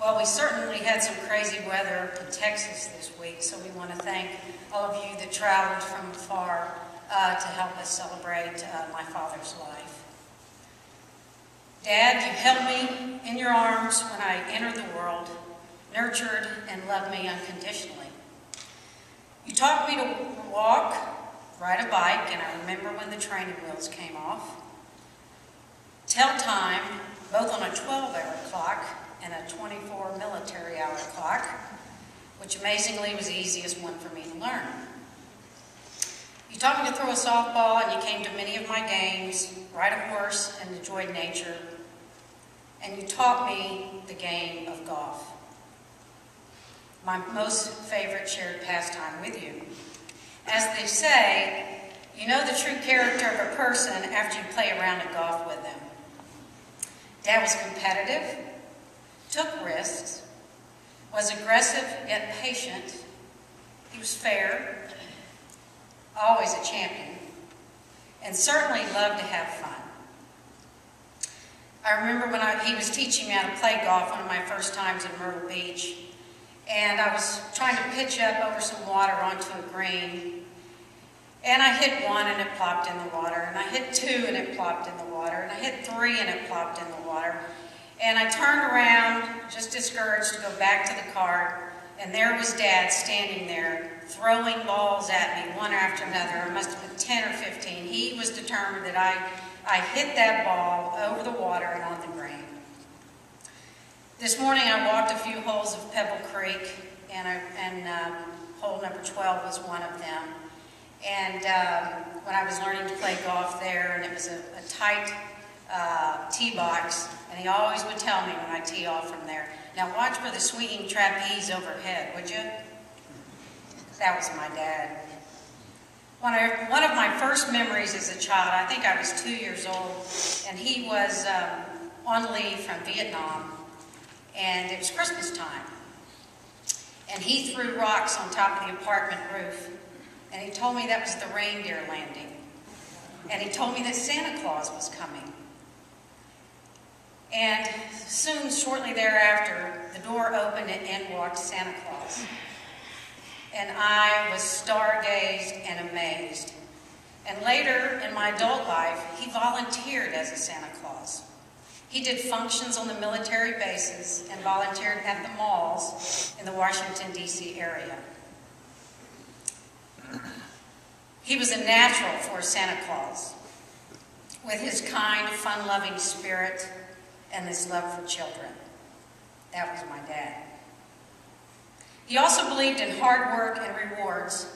Well, we certainly had some crazy weather in Texas this week, so we want to thank all of you that traveled from afar to help us celebrate my father's life. Dad, you held me in your arms when I entered the world, nurtured and loved me unconditionally. You taught me to walk, ride a bike, and I remember when the training wheels came off. Tell time, both on a 12-hour clock and a 24 military-hour clock, which amazingly was the easiest one for me to learn. You taught me to throw a softball, and you came to many of my games, ride a horse, and enjoyed nature. And you taught me the game of golf, my most favorite shared pastime with you. As they say, you know the true character of a person after you play a round of golf with them. Dad was competitive, took risks, was aggressive yet patient. He was fair, always a champion, and certainly loved to have fun. I remember when he was teaching me how to play golf one of my first times in Myrtle Beach, and I was trying to pitch up over some water onto a green, and I hit one and it plopped in the water, and I hit two and it plopped in the water, and I hit three and it plopped in the water. And I turned around, just discouraged, to go back to the cart, and there was Dad standing there, throwing balls at me, one after another. It must have been 10 or 15. He was determined that I hit that ball over the water and on the green. This morning I walked a few holes of Pebble Creek, and hole number 12 was one of them. And when I was learning to play golf there, and it was a tight tee box, and he always would tell me when I tee off from there, now watch for the swinging trapeze overhead, would you? That was my dad. One of my first memories as a child, I think I was 2 years old, and he was on leave from Vietnam, and it was Christmas time. And he threw rocks on top of the apartment roof, and he told me that was the reindeer landing. And he told me that Santa Claus was coming. And soon, shortly thereafter, the door opened and in walked Santa Claus. And I was stargazed and amazed. And later, in my adult life, he volunteered as a Santa Claus. He did functions on the military bases and volunteered at the malls in the Washington, D.C. area. He was a natural for Santa Claus, with his kind, fun-loving spirit and his love for children. That was my dad. He also believed in hard work and rewards,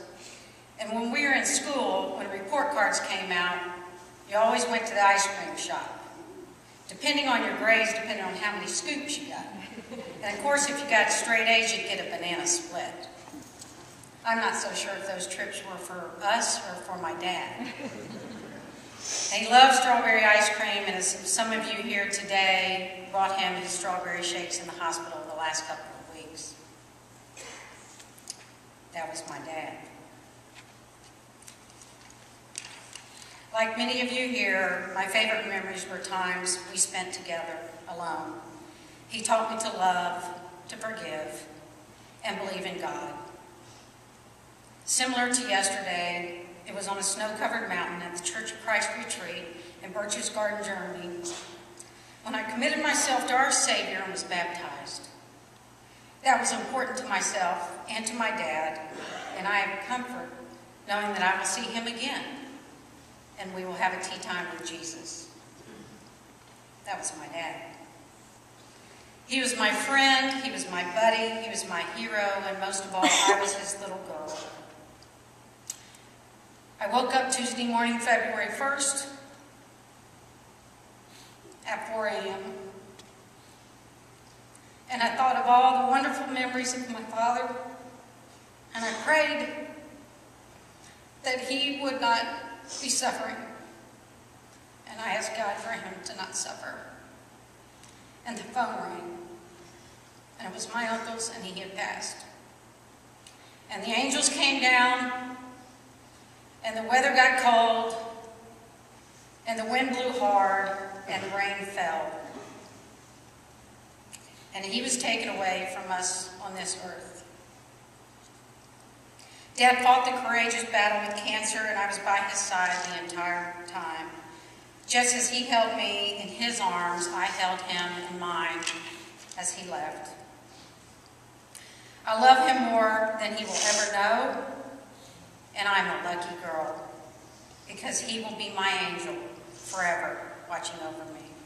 and when we were in school, when report cards came out, you always went to the ice cream shop. Depending on your grades, depending on how many scoops you got. And of course, if you got straight A's, you'd get a banana split. I'm not so sure if those trips were for us or for my dad. And he loved strawberry ice cream, and as some of you here today brought him his strawberry shakes in the hospital the last couple of weeks. That was my dad. Like many of you here, my favorite memories were times we spent together alone. He taught me to love, to forgive, and believe in God. Similar to yesterday, it was on a snow-covered mountain at the Church of Christ Retreat in Birch's Garden, Germany, when I committed myself to our Savior and was baptized. That was important to myself and to my dad, and I have comfort knowing that I will see him again, and we will have a tea time with Jesus. That was my dad. He was my friend, he was my buddy, he was my hero, and most of all, I was his little girl. I woke up Tuesday morning, February 1st, at 4 a.m., and I thought of all the wonderful memories of my father, and I prayed that he would not be suffering, and I asked God for him to not suffer. And the phone rang, and it was my uncle's, and he had passed. And the angels came down, and the weather got cold, and the wind blew hard, and the rain fell. and he was taken away from us on this earth. Dad fought the courageous battle with cancer, and I was by his side the entire time. Just as he held me in his arms, I held him in mine as he left. I love him more than he will ever know, and I'm a lucky girl, because he will be my angel forever, watching over me.